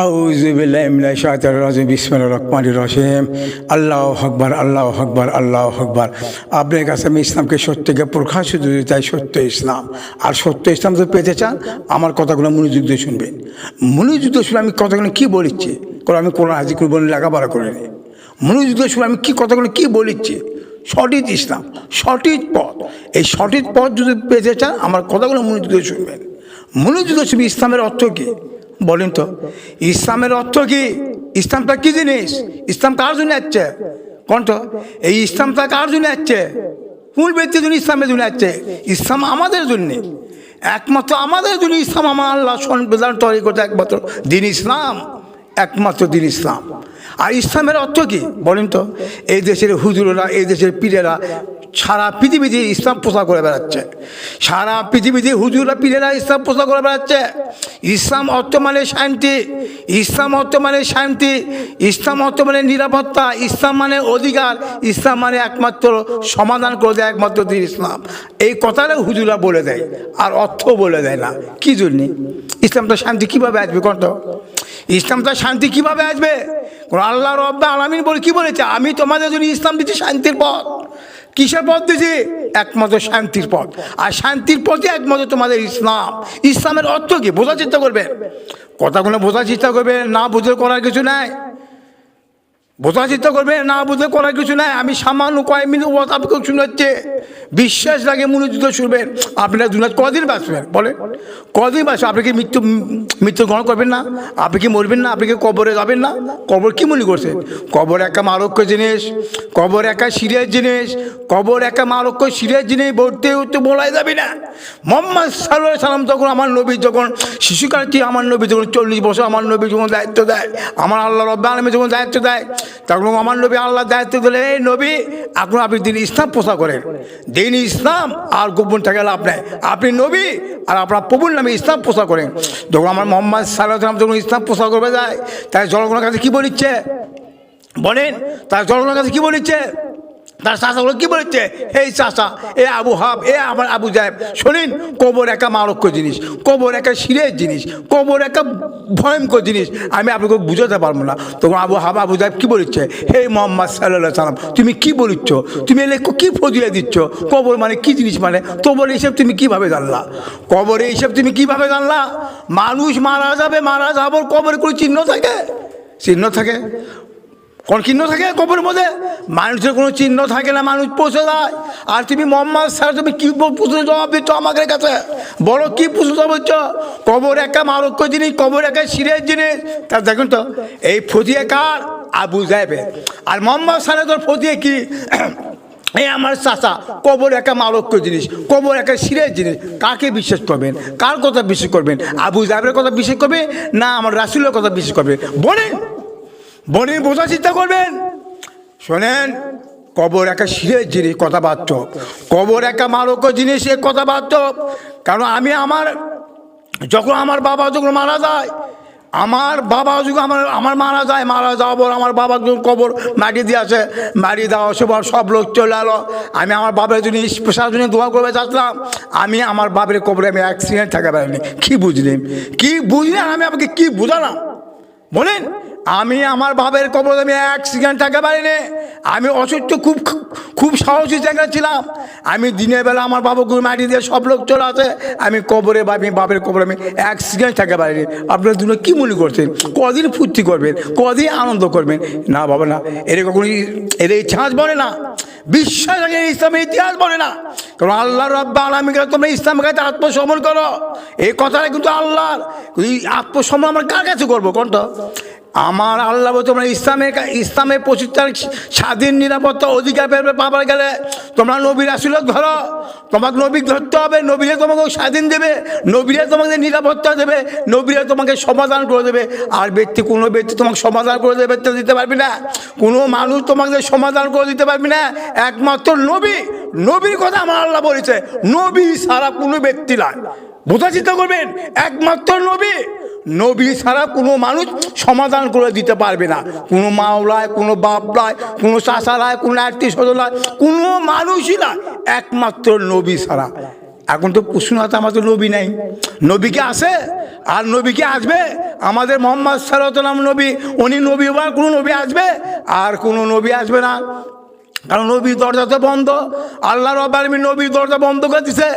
আউযুবিল্লাহি মিনাশ শাইতানির রাজিম বিসমিল্লাহির রহমানির রহিম আল্লাহু আকবার আল্লাহু আকবার আল্লাহু আকবার। আপনার কাছে আমি ইসলামকে সত্যকে প্রকাশিত দিতে চাই, সত্য ইসলাম। আর সত্য ইসলাম যদি পেতে চান আমার কথাগুলো মনোযোগ দিয়ে শুনবেন। মনোযোগ দিয়ে শুনে আমি কথাগুলো কী বলিচ্ছি, কারণ আমি কোরআন হাদিস বলে লেখাপড়া করিনি। মনোযোগ দিয়ে শুনে আমি কী কথাগুলো কী বলিচ্ছি, সঠিক ইসলাম, সঠিক পথ। এই সঠিক পথ যদি পেতে চান আমার কথাগুলো মনোযোগ দিয়ে শুনবেন। মনোযোগ দিয়ে শুনবেন। ইসলামের অর্থ কী বলেন তো? ইসলামের অর্থ কি? ইসলামটা কি জিনিস? ইসলাম কার জন্য আসছে? কোন তো এই ইসলামটা কার জন্য আসছে? কোন ব্যক্তির জন্য ইসলামের জন্য আসছে? ইসলাম আমাদের জন্যে, একমাত্র আমাদের জন্য ইসলাম। আমার আল্লাহ সংবিধান তৈরি করতে একমাত্র দিন ইসলাম, একমাত্র দিন ইসলাম। আর ইসলামের অর্থ কি বলেন তো? এই দেশের হুজুরেরা, এই দেশের পীরেরা সারা পৃথিবীতে ইসলাম প্রচার করে বেড়াচ্ছে। সারা পৃথিবীতে হুজুরা পীরেরা ইসলাম প্রচার করে বেড়াচ্ছে। ইসলাম অর্থ মানে শান্তি, ইসলাম অর্থ মানে শান্তি, ইসলাম অর্থ মানে নিরাপত্তা, ইসলাম মানে অধিকার, ইসলাম মানে একমাত্র সমাধান করে দেয় একমাত্র দিন ইসলাম। এই কথাটা হুজুরা বলে দেয় আর অর্থ বলে দেয় না। কি জন্যে? ইসলামটা শান্তি কীভাবে আসবে কোনটা? ইসলামটা শান্তি কীভাবে আসবে? আল্লাহ রাব্বুল আলামিন বলে কি বলেছে? আমি তোমাদের জন্য ইসলাম দিচ্ছি শান্তির পথ। কিসের পথ দিয়েছি? একমাত্র শান্তির পথ। আর শান্তির পথে একমাত্র তোমাদের ইসলাম। ইসলামের অর্থ কি বোঝার চেষ্টা করবেন, কথাগুলো বোঝার চেষ্টা করবেন। না বুঝে করার কিছু নাই, বোঝার চেষ্টা করবে, না বুঝে করার কিছু নাই। আমি সামান্য কয়েক মিনিট আপনাকে শুনাচ্ছে, বিশ্বাস লাগে মনোযোগ শুনবেন। আপনারা দুনিয়া কদিন বাঁচবেন বলে? কদিন বাঁচবেন? আপনি কি মৃত্যু গ্রহণ করবেন না? আপনি কি মরবেন না? আপনি কি কবরে যাবেন না? কবর কি মনে করছেন? কবর একটা মারক্য জিনিস, কবর একটা সিরিয়াস জিনিস, কবর একটা মারক্য সিরিয়াস জিনিস। বলতে উঠতে বলাই যাবে না। মুহাম্মদ সাল্লাল্লাহু আলাইহি সাল্লাম যখন, আমার নবী যখন শিশুকাল থেকে, আমার নবী যখন 40 বছর আমার নবী যখন দায়িত্ব দেয়, আমার আল্লাহ রাব্বুল আলামিন যখন দায়িত্ব দেয়, তখন আমার নবী আল্লাহ দায়িত্ব দিলে, এই নবী এখন আপনি দিন ইসলাম প্রচার করেন। দিন ইসলাম আর গোপন থাকে লাভ নেই। আপনি নবী আর আপনার প্রভুর নামে ইসলাম প্রচার করেন। যখন আমার মুহাম্মদ সাল্লাল্লাহু আলাইহি সাল্লাম যখন ইসলাম প্রচার করবে যায়, তাই জনগণের কাছে কী বলিচ্ছে বলেন? তার জনগণের কাছে কী বলিচ্ছে? তার চাষাগুলো কী বলেছে? এই চাষা, এ আবু হাব, এ আমার আবু জাহেব, শোনেন, কবর একটা মারক্য জিনিস, কবর একটা সিরিয়াস জিনিস, কবর একটা ভয়ঙ্কর জিনিস। আমি আপনাকে বুঝাতে পারবো না। তখন আবু হাব, আবু জাহেব কী বলেছে? হে মুহাম্মদ সাল্লাল্লাহু আলাইহি সাল্লাম, তুমি কি বলিচ্ছ? তুমি এলে কী ফজিলা দিচ্ছ? কবর মানে কি জিনিস? মানে কবর হিসেব তুমি কীভাবে জানলা? কবরের হিসেব তুমি কীভাবে জানলা? মানুষ মারা যাবে, মারা যাবার কবরে কোনো চিহ্ন থাকে? চিহ্ন থাকে? কোন চিহ্ন থাকে কবরের মধ্যে? মানুষের কোনো চিহ্ন থাকে না, মানুষ পৌঁছে যায়। আর তুমি মোহাম্মদ স্যার, তুমি কী প্রশ্ন জবাব দিচ্ছ আমাদের কাছে? বলো কী প্রশ্ন জবাব দিচ্ছ? কবর একটা মারক্য জিনিস, কবর একটা সিরিয়াস জিনিস। তা দেখুন তো, এই ফজিয়ে কার? আবু জাহেবের। আর মোহাম্মদ স্যারের তোর ফজিয়ে কি? এই আমার চাচা, কবর একটা মারক্য জিনিস, কবর একটা সিরিয়াস জিনিস। কাকে বিশ্বাস করবেন? কার কথা বিশ্বাস করবেন? আবু জাহেবের কথা বিশ্বাস করবে না আমার রাসূলের কথা বিশ্বাস করবে? বলেন, বলেন, বোঝার চেষ্টা করবেন। শোনেন, কবর একটা সিরিয়াস জিনিস, কথা বাস্তব। কবর একটা মারক্য জিনিস, এ কথা বাস্তব। কারণ আমি যখন আমার বাবা যখন মারা যায়, আমার বাবা যখন আমার মারা যায়, মারা যাওয়ার পর আমার বাবা যখন কবর মাটি দিয়ে আসে, মাটি দেওয়া সব লোক চলে এলো। আমি আমার বাবার জন্য স্পেশাল জন্য দোয়া করবে চাচ্ছিলাম। আমি আমার বাবার কবরে আমি অ্যাক্সিডেন্ট থাকা পারিনি। কী বুঝলেন? কি বুঝলেন? আমি আপনাকে কি বুঝালাম বলেন? আমি আমার বাবার কবরে আমি এক সেকেন্ড থাকতে পারিনি। আমি অসুস্থ, খুব সাহসী জায়গা ছিলাম। আমি দিনের বেলা আমার বাবাকে মাটি দিয়ে সব লোক চলে আসে, আমি কবরে বা আমি বাবার কবরে আমি এক সেকেন্ড থাকতে পারিনি। আপনার দুটো কী মনে করছেন? কদিন ফুর্তি করবেন, কদিন আনন্দ করবেন? না বাবা না, এর কখনো এর ইতিহাস বলে না, বিশ্বাস ইসলামের ইতিহাস বলে না। কারণ আল্লাহ রাব্বুল আলামিন তোমরা ইসলামের কাছে আত্মসমর্পণ করো, এই কথাটা কিন্তু আল্লাহর। আত্মসমর্পণ আমরা কার কাছে করবো কোনটা? আমার আল্লাহ তোমরা ইসলামের প্রতিষ্ঠার স্বাধীন নিরাপত্তা অধিকার পাবার গেলে তোমরা নবী রাসূল ধরো। তোমাকে নবী ধরতে হবে, নবীরা তোমাকে স্বাধীন দেবে, নবীরা তোমাকে নিরাপত্তা দেবে, নবীরা তোমাকে সমাধান করে দেবে। আর কোনো ব্যক্তি তোমাকে সমাধান করে দেবে দিতে পারবি না, কোনো মানুষ তোমাকে সমাধান করে দিতে পারবি না, একমাত্র নবী। নবীর কথা আমার আল্লাহ বলেছে, নবী ছাড়া কোনো ব্যক্তি নয়। বোঝার চেষ্টা করবেন, একমাত্র নবী। নবী ছাড়া কোনো মানুষ সমাধান করে দিতে পারবে না। কোনো মাওলায়, কোনো বাবলায়, কোনো চাষালায়, কোনো আত্মীয় স্বজনায়, কোনো মানুষই না, একমাত্র নবী ছাড়া। এখন তো প্রশ্ন আছে, আমার তো নবী নাই, নবীকে আসে আর নবীকে আসবে আমাদের মোহাম্মদ সাল্লাল্লাহু আলাইহি ওয়াসাল্লাম নবী, উনি নবী বা কোনো নবী আসবে? আর কোনো নবী আসবে না, কারণ নবীর দরজা তো বন্ধ। আল্লাহ রাব্বুল আলামিন নবীর দরজা বন্ধ করে দিছে।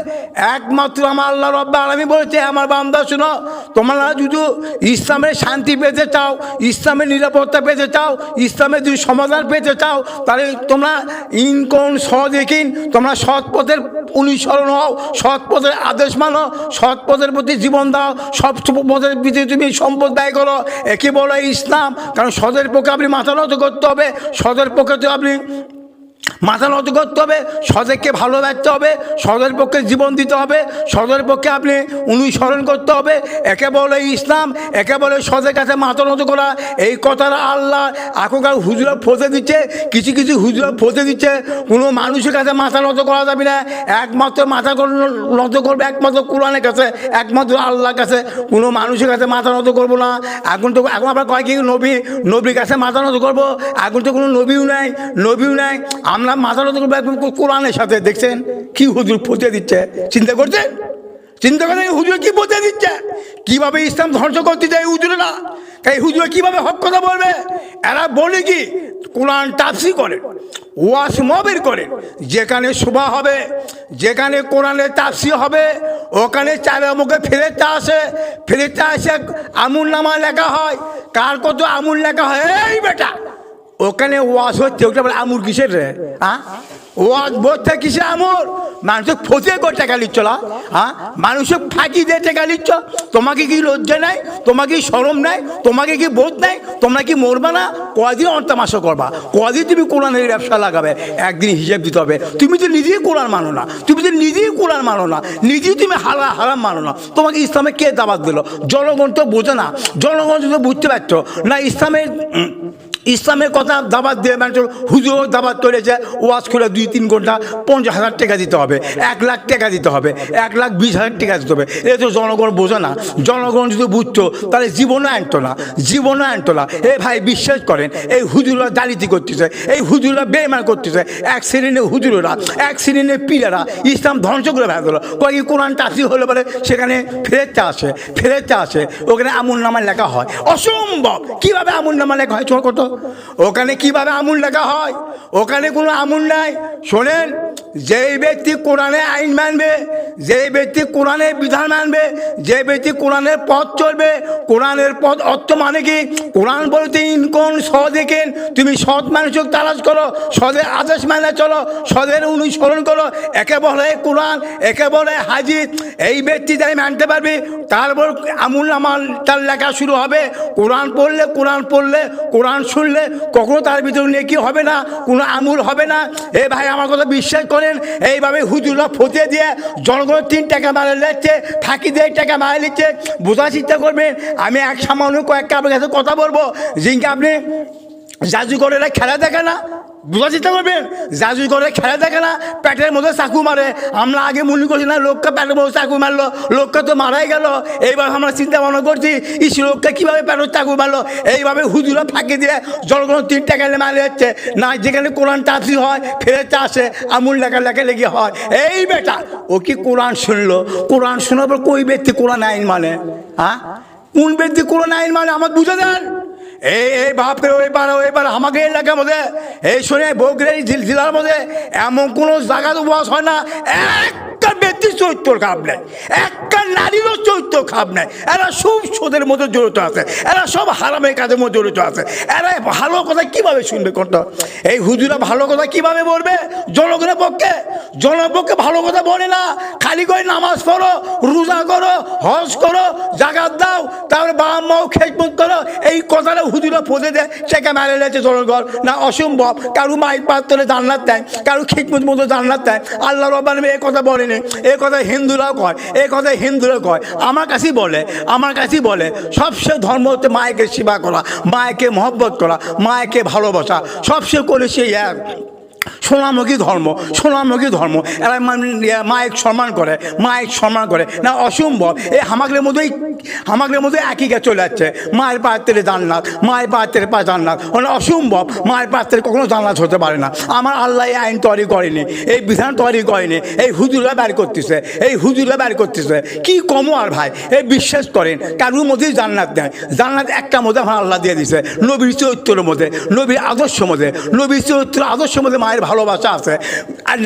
একমাত্র আমার আল্লাহ রাব্বুল আলামিন বলেছে, আমার বান্দা শুনো, তোমরা যদি ইসলামের শান্তি পেতে চাও, ইসলামের নিরাপত্তা পেতে চাও, ইসলামের যদি সমাধান পেতে চাও, তাহলে তোমরা ইনকন সদেকিন, তোমরা সৎ পথের অনুসরণ হও, সৎ পথের আদেশ মানো, সৎ পথের প্রতি জীবন দাও, সব পথের প্রতি তুমি সম্পদ ব্যয় করো, একে বলে ইসলাম। কারণ সদের পক্ষে আপনি মাথা নত করতে হবে, সদের পক্ষে তো আপনি মাথা নত করতে হবে, সদেরকে ভালোবাসতে হবে, সদের পক্ষে জীবন দিতে হবে, সদের পক্ষে আপনি অনুসরণ করতে হবে, একে বলে ইসলাম, একে বলে সদের কাছে মাথা নত করা। এই কথাটা আল্লাহ এখনকার হুজুরা ফসে দিচ্ছে, কিছু কিছু হুজুরা ফসে দিচ্ছে। কোনো মানুষের কাছে মাথা নত করা যাবে না, একমাত্র মাথা নত করবে একমাত্র কোরআনের কাছে, একমাত্র আল্লাহর কাছে। কোনো মানুষের কাছে মাথা নত করবো না। এখন আমরা কয় কি নবীর কাছে মাথা নত করবো? এখন তো কোনো নবীও নাই, নবীও নাই। আমরা মাথা নত করবো একদম কোরআনের সাথে। দেখছেন কি হুজুর ফসে দিচ্ছে, চিন্তা করছেন? চিন্তা করেন হুজুর কি ফসে দিচ্ছে, কিভাবে ইসলাম ধ্বংস করতে চায় হুজুরেরা। এই হুজুর কিভাবে হক কথা বলবে? এরা বলে কি কোরআন তাফসীর করে, ওয়াজ মাহফিল করে, যেখানে শোভা হবে, যেখানে কোরআনের তাফসীর হবে, ওখানে চারের মুখে ফেরেশতা আসে, ফেরেশতা এসে আমুলনামা লেখা হয়। কার কত আমুল লেখা হয়? এই বেটা ওখানে ওয়াজ হচ্ছে, ওটা বলে আমুর কিসের রে? হ্যাঁ, ওয়াজ বলতে কিসে আমুর? মানুষের ফসে করে টাকা নিচ্ছ না? হ্যাঁ, মানুষের ফাঁকি দিয়ে টাকা নিচ্ছ। তোমাকে কি লজ্জা নাই? তোমাকে কি শরম নাই? তোমাকে কি বোধ নাই? তোমরা কি মরবা না? কদিন অর্থামাশা করবা? কদিন তুমি কোরআনের ব্যবসা লাগাবে? একদিন হিসেব দিতে হবে। তুমি তো নিজেই কোরআন মানো না, তুমি তো নিজেই কোরআন মানো না, নিজেই তুমি হারাম মানো না। তোমাকে ইসলামে কে দাওয়াত দিল? জনগণ তো বোঝে না, জনগণ তো বুঝতে পারছো না। ইসলামের কথা দাবাত দিয়ে মানুষ হুজুর দাবাত করেছে, ওয়াজ করে 2-3 ঘন্টা 50,000 টাকা দিতে হবে, 1 লাখ টাকা দিতে হবে, 1,20,000 টাকা দিতে হবে। এ তো জনগণ বোঝে না। জনগণ যদি বুঝতো তাহলে জীবনে আনতো না, জীবনে আনতো না। এ ভাই বিশ্বাস করেন, এই হুজুররা জালিয়াতি করতেছে, এই হুজুররা বেঈমান করতেছে। এক শ্রেণীর হুজুরেরা, এক শ্রেণীর পীরেরা ইসলাম ধ্বংস করে ফেলে দিল। কয়েক কোরআন তাফসীর হলে পরে সেখানে ফেরেশতা আসে, ওখানে আমুলনামা লেখা হয়। অসম্ভব, কীভাবে আমুলনামা লেখা হয়? ছোট কত ওখানে কিভাবে আমুল লেখা হয়? ওখানে কোনো আমুল নাই। শোনেন, যেই ব্যক্তি কোরআনে আইন মানবে, যেই ব্যক্তি কোরআনের বিধান মানবে, যে ব্যক্তি কোরআনের পথ চলবে, কোরআনের পথ অর্থ মানে কি? কোরআন বলতে ইনকন সদেকিন, তুমি সৎ মানুষকে তালাশ করো, সদের আদেশ মানে চলো, সদের অনুসরণ করো, একে বলে কোরআন, একে বলে হাদিস। এই ব্যক্তি যাই মানতে পারবি, তারপর আমুল নামাল তার লেখা শুরু হবে। কোরআন পড়লে, কোরআন শুনলে কখনো তার ভিতরে নেকি হবে না, কোনো আমুল হবে না। এ ভাই আমার কথা বিশ্বাস করেন, এইভাবে হুজুররা ফতে দিয়ে জনগণ 3 টাকা মারে নিচ্ছে, ফাঁকি দিয়ে টাকা মারে নিচ্ছে। বোঝার চেষ্টা করবেন। আমি এক সামান্য কয়েকটা আপনার কাছে কথা বলবো, যিনি আপনি জাদুঘরেরা খেলা দেখে না, বোঝার চেষ্টা করবেন। জাদুঘরে খেলা দেখে না, পেটের মধ্যে চাকু মারে। আমরা আগে মনে করছি না লোককে পেটের মধ্যে চাকু মারলো, লোককে তো মারাই গেল। এইবার আমরা চিন্তা ভাবনা করছি, লোককে কীভাবে পেটের চাকু মারলো। এইভাবে হুজুরা ফাঁকি দিয়ে জনগণ 3 টাকা মারে যাচ্ছে না। যেখানে কোরআন তাফসীর হয়, ফেরেশতা আসে, আমুল লেখা হয়। এই বেটা ও কি কোরআন শুনলো? কোরআন শোনার পর কই ব্যক্তি কোরআন আইন মানে? হ্যাঁ, কোন ব্যক্তি কোরআন আইন মানে আমার বুঝে দেন। এই বাপরে ওইবার আমাকে এলাকার মধ্যে, এই শোনে বগুড়ার জেলার মধ্যে এমন কোনো জায়গাতে ওয়াজ হয় না একটা ব্যক্তির চরিত্র খারাপ নেই, একটা নারীরও চরিত্র খারাপ নেই। এরা সব সোদের মধ্যে জড়িত আছে, এরা সব হারামের কাজের মধ্যে জড়িত আছে। এরা ভালো কথা কিভাবে শুনবে? কোনটা এই হুজুরা ভালো কথা কিভাবে বলবে জনগণের পক্ষে? জনপক্ষে ভালো কথা বলে না, খালি করে নামাজ পড়ো, রোজা করো, হজ করো, জাকাত দাও, তারপরে বাবা মাও খেদমত করো। এই কথাটা হুজুরা ফোঁদে দেয়, সেকে মেরে লেছে জনগণ না। অসম্ভব। কারো মাইক পাত্রে জান্নাত দেয়, কারো খিদমত মতো জান্নাত দেয়। আল্লাহ রাব্বুল আলামিন এই কথা বলেনি, এই কথা হিন্দুরাও কয়, এই কথা হিন্দুরা কয়। আমার কাছেই বলে সবচেয়ে ধর্ম হচ্ছে মায়েকে সেবা করা, মায়েকে মহব্বত করা, মায়েকে ভালোবাসা। সবচেয়ে করে সেই এক সোনামুখী ধর্ম, সোনামুখী ধর্ম। এরা মায়ের সম্মান করে, মায়ের সম্মান করে না, অসম্ভব। এই হামাগলের মধ্যে একই গে চলে যাচ্ছে। মায়ের পায়ের তেলে জান্নাত, মায়ের পায়ের তেলে পায়ে জান্নাত, মানে অসম্ভব। মায়ের পায়ের তেলে কখনো জান্নাত হতে পারে না। আমার আল্লাহ এই আইন তৈরি করেনি, এই বিধান তৈরি করেনি, এই হুজুরা বের করতেছে, এই হুজুরা বের করতেছে। কি কমো আর ভাই, এই বিশ্বাস করেন কারোর মধ্যেই জান্নাত দেয়। জান্নাত একটা মধ্যে আমার আল্লাহ দিয়ে দিছে, নবীর চরিত্রের মধ্যে, নবীর আদর্শ মধ্যে, নবীর চরিত্র আদর্শের মধ্যে মায়ের ভালোবাসা আছে, আর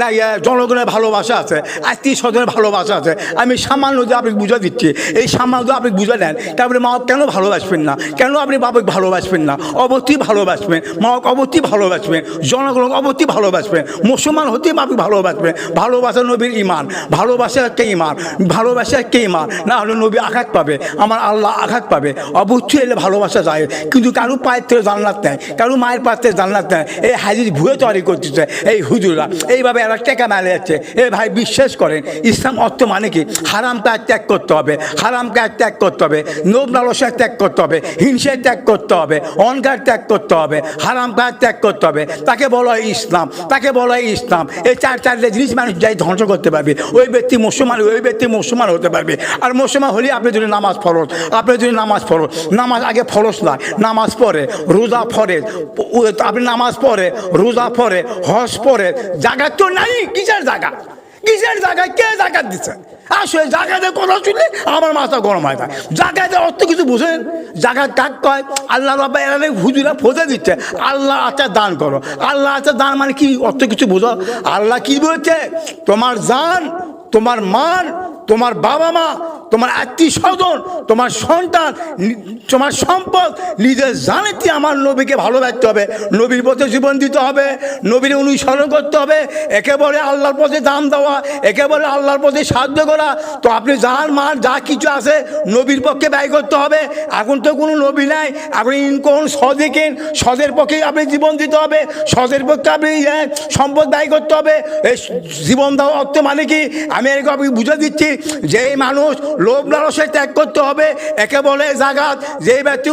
জনগণের ভালোবাসা আছে, আত্মীয় স্বজনের ভালোবাসা আছে। আমি সামান্য যে আপনি বুঝা দিচ্ছি, এই সামান্য আপনি বুঝে নেন। তারপরে মা কেন ভালোবাসবেন না, কেন আপনি বাবাকে ভালোবাসবেন না? অবশ্যই ভালোবাসবেন, মা অবশ্যই ভালোবাসবেন, জনগণ অবশ্যই ভালোবাসবেন, মুসলমান হতেই আপনি ভালোবাসবেন। ভালোবাসা নবীর ইমান, ভালোবাসা একটা ইমান, ভালোবাসা একটা ইমান। না হলে নবী আঘাত পাবে, আমার আল্লাহ আঘাত পাবে। অবশ্যই এলে ভালোবাসা যায়, কিন্তু কারো পায়ের থেকে জান্নাত নেয়, কারো মায়ের পায়ের থেকে জান্নাত নেয়। এই হাজির ভুয়ে তৈরি করতেছে এই হুজুরা, এইভাবে এরা টেকা মেলে যাচ্ছে। এ ভাই বিশ্বাস করেন, ইসলাম অর্থ মানে কি? হারাম কাজ ত্যাগ করতে হবে, হারাম কাজ ত্যাগ করতে হবে, লোভ লালসা ত্যাগ করতে হবে, হিংসা ত্যাগ করতে হবে, অহংকার ত্যাগ করতে হবে, হারাম কাজ ত্যাগ করতে হবে। তাকে বলা হয় ইসলাম, তাকে বলা হয় ইসলাম। এই চারটে জিনিস মানুষ যাই ধ্বংস করতে পারবে, ওই ব্যক্তি মুসলমান, ওই ব্যক্তি মুসলমান হতে পারবে। আর মুসলমান হলে আপনি যদি নামাজ ফরজ, আপনি যদি নামাজ ফরজ, নামাজ আগে ফরজ নয়, নামাজ পড়ে, রোজা ফরজ, আপনি নামাজ পড়ে, রোজা পড়ে, হজ পড়ে, জায়গা তো নাই। কিসের জায়গা, কিসের জায়গায়, কে জায়গা দিচ্ছে? আসলে জায়গাতে কথা শুনলে আমার মাথা গরম হয় যায়। জায়গাতে অর্থ কিছু বুঝেন? জায়গা কাক কয়? আল্লাহ বাবা এরা হুজুরা ফোঁজে দিচ্ছে, আল্লাহ আচ্ছা দান করো। আল্লাহ আচ্ছা দান মানে কি? অর্থ কিছু বুঝো? আল্লাহ কি বলছে? তোমার জান, তোমার মান, তোমার বাবা মা, তোমার আত্মীয় স্বজন, তোমার সন্তান, তোমার সম্পদ, নিজের জানেতে আমার নবীকে ভালোবাসতে হবে, নবীর পথে জীবন দিতে হবে, নবীর অনুসরণ করতে হবে। একেবারে আল্লাহর পথে দাম দেওয়া, একেবারে আল্লাহর পথে সাহায্য করা। তো আপনি যার মার যা কিছু আছে নবীর পক্ষে ব্যয় করতে হবে। এখন তো কোনো নবী নাই, আপনি কোন সদেকেন, সদের পক্ষে আপনি জীবন দিতে হবে, সদের পক্ষে আপনি সম্পদ ব্যয় করতে হবে। এই জীবন দেওয়া অর্থ মানে কি? আমি এরকম আপনি বুঝে দিচ্ছি, যেই মানুষ লোভ লালসা ত্যাগ করতে হবে, একে বলে জাগাত। যেই ব্যক্তি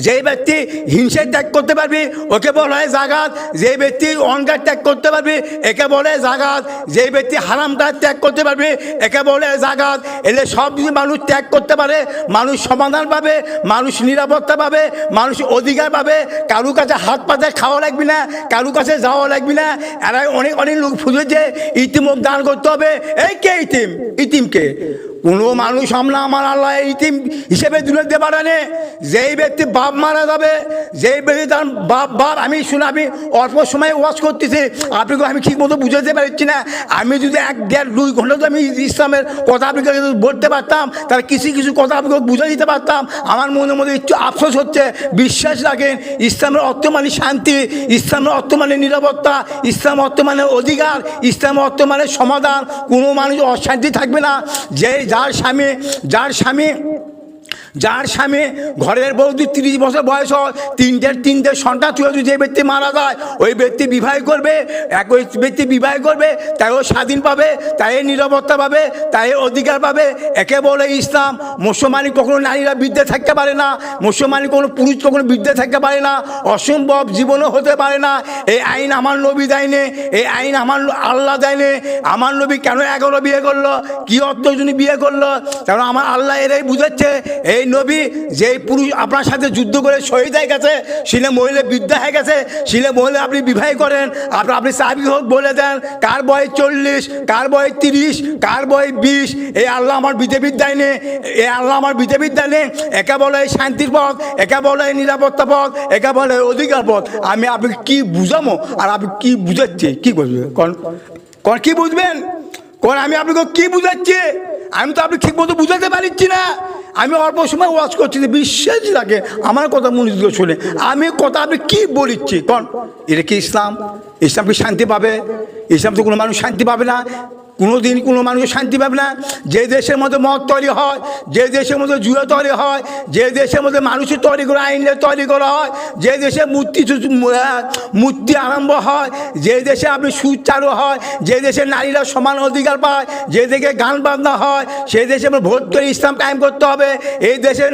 যেই ব্যক্তি হিংসা ত্যাগ করতে পারবি ওকে বলা হয় জাগাত। যেই ব্যক্তি অহংকার ত্যাগ করতে পারবি একে বলে জাগাত। যেই ব্যক্তি হারাম কাজ ত্যাগ করতে পারবি একে বলে জাগাত। এলে সব যদি মানুষ ত্যাগ করতে পারে, মানুষ সমাধান পাবে, মানুষ নিরাপত্তা পাবে, মানুষ অধিকার পাবে। কারুর কাছে হাত পাতে খাওয়া লাগবে না, কারুর কাছে যাওয়া লাগবে না। এরা অনেক অনেক লোক ফুলেছে ইতিমক দান করতে হবে। এই কে ইতিম? ইতিমকে কোনো মানুষ আমরা আমার আল্লাহ ইতিম হিসেবে তুলে দিতে পারে না। যেই ব্যক্তি বাপ মারা যাবে, যেই ব্যক্তি তার বাপ আমি অল্প সময় ওয়াজ করতেছি, আপনাকে আমি ঠিক মতো বুঝাতে পারছি না। আমি যদি 1-1.5-2 ঘন্টা তো আমি ইসলামের কথা আপনাকে বলতে পারতাম, তার কিছু কিছু কথা আপনাকে বুঝে দিতে পারতাম। আমার মনের মধ্যে একটু আফসোস হচ্ছে। বিশ্বাস রাখেন, ইসলামের অর্থ মানে শান্তি, ইসলামের অর্থ মানে নিরাপত্তা, ইসলাম অর্থ মানে অধিকার, ইসলাম অর্থ মানে সমাধান। কোনো মানুষ অশান্তি থাকবে না। যার স্বামী ঘরের বউ 30 বছর বয়স হয়, তিনটে সন্তান তুলে যে ব্যক্তি মারা যায়, ওই ব্যক্তি বিবাহ করবে, ওই ব্যক্তি বিবাহ করবে, তাই ও স্বাধীন পাবে, তাই নিরাপত্তা পাবে, তাই অধিকার পাবে। একে বলে ইসলাম। মুসলমানি কখনো নারীরা বিদ্যে থাকতে পারে না, মুসলমানি কোনো পুরুষ কখনো বিদ্যে থাকতে পারে না, অসম্ভব জীবনও হতে পারে না। এই আইন আমার নবী দেয়নি, এই আইন আমার আল্লাহ দেয়নি। আমার নবী কেন 11 বিয়ে করলো, কি অর্থ জন্য বিয়ে করলো? কারণ আমার আল্লাহ এরাই বুঝাচ্ছে, এই নবী যেই পুরুষ আপনার সাথে যুদ্ধ করে শহীদ হয়ে গেছে, সিলে মহিলা বিদ্যা হয়ে গেছে, সিলে মহিলা আপনি বিবাহ করেন, আপনি চাবি হোক বলে দেন, কার বয়স 40, কার বয়স 30, কার বয়স 20। এই আল্লাহ আমার বিদ্যাবিদ্যায় নেই, এই আল্লাহ আমার বিদ্যাবিদ্যায় নেই। একে বলে শান্তির পথ, একে বলে নিরাপত্তা পথ, একে বলে অধিকার পথ। আমি আপনি কি বুঝামো আর আপনি কি বুঝাচ্ছি? কি বুঝবেন? কোন কি বুঝবেন? কোন আমি আপনাকে কি বুঝাচ্ছি? আমি তো আপনি ঠিক মতো বুঝাতে পারছি না। আমি অল্প সময় ওয়াজ করছি, বিশ্বাস লাগে আমার কথা মনোযোগ শুনে আমি কথা আপনি কি বলিচ্ছি? কোন এটা কি ইসলাম? ইসলাম কি শান্তি পাবে? ইসলাম তো কোনো মানুষ শান্তি পাবে না। কোনো দিন কোনো মানুষ শান্তি পাবে না। যে দেশের মধ্যে মদ তৈরি হয়, যে দেশের মধ্যে জুয়া তৈরি হয়, যে দেশের মধ্যে মানুষের তৈরি করে আইন তৈরি করা হয়, যে দেশে মূর্তি আরম্ভ হয়, যে দেশে আপনি সুদ চালু হয়, যে দেশে নারীরা সমান অধিকার পায়, যে দেশে গান বাজনা হয়, সেই দেশে আমরা ভোট করে ইসলাম কায়েম করতে হবে। এই দেশে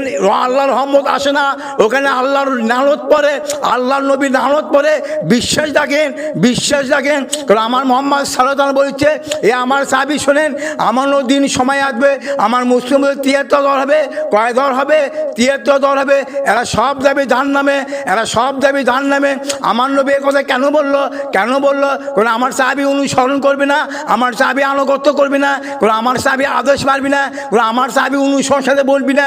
আল্লাহর রহমত আসে না, ওখানে আল্লাহর নালত পড়ে, আল্লাহর নবীর নালত পড়ে। বিশ্বাস রাখেন, বিশ্বাস রাখেন। কারণ আমার মোহাম্মদ সাল্লাল্লাহু আলাইহি বলছে, এ আমার সাহাবী শোনেন, আমারও দিন সময় আসবে, আমার মুসলিমদের 73 দল হবে। কয় দল হবে? 73 দল হবে। এরা সব যাবে জাহান্নামে, এরা সব যাবে জাহান্নামে। আমার নবী এ কথা কেন বললো? কেন বললো? কারণ আমার সাহাবী অনুসরণ করবে না, আমার সাহাবী আনুগত্য করবে না, কারণ আমার সাহাবী আদেশ মানবি না, কারণ আমার সাহাবী অনুসরণ সাথে বলবি না।